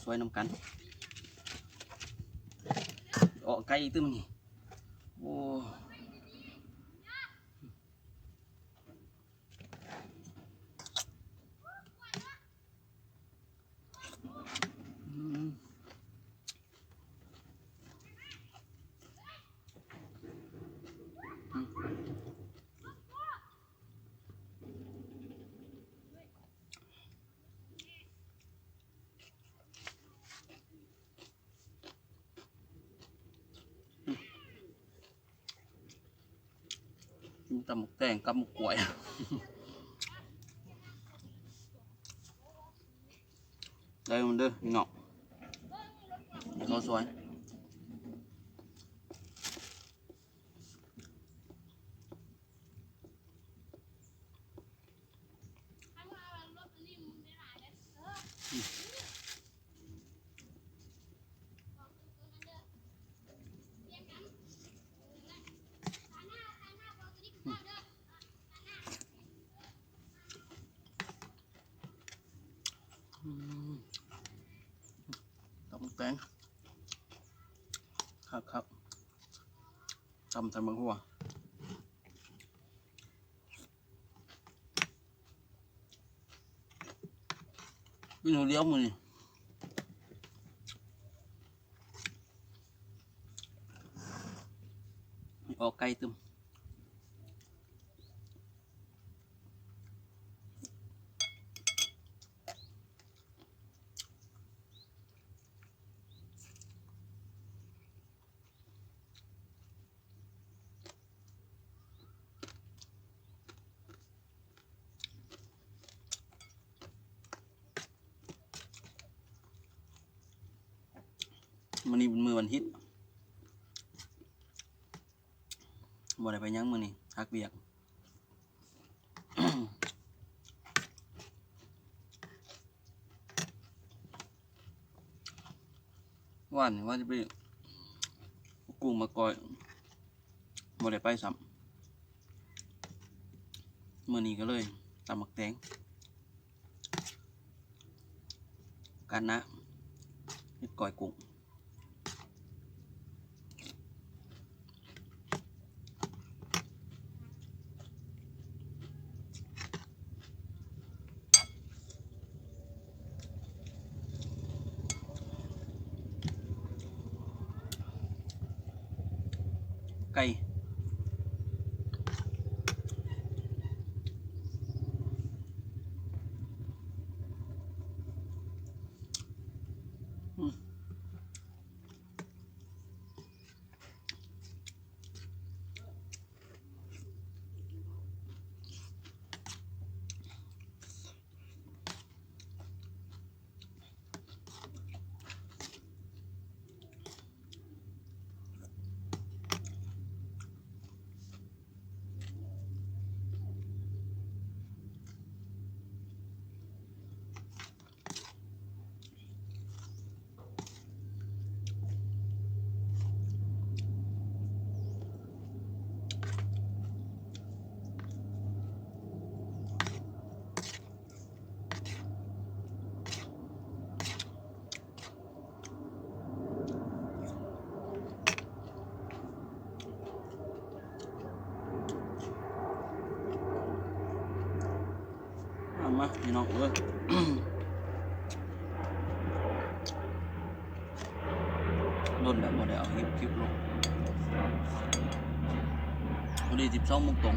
สวยน้ำกันออกไกลตึ้มนี่โอ้ตำหมกแตงกับหมกกล้วยđây mình đưa ngọt để có xoay tắm tán khắc khắc tầm thành bằng hoa cái nồi liêu này o cay tươmมันนี่มือวันฮิตบ่ได้ไปยั้งมือนี่ฮักเบียกว่าจะไปกุ้งมาก่อยบ่ได้ไปซ้ำมือนี้ก็เลยตำหมักแตงกันนะเฮ็ดก่อยกุ้งไก่มาพี่น้องเอ้ยโดนแบบโมเดลคลิปลงพอดี12 โมงตรง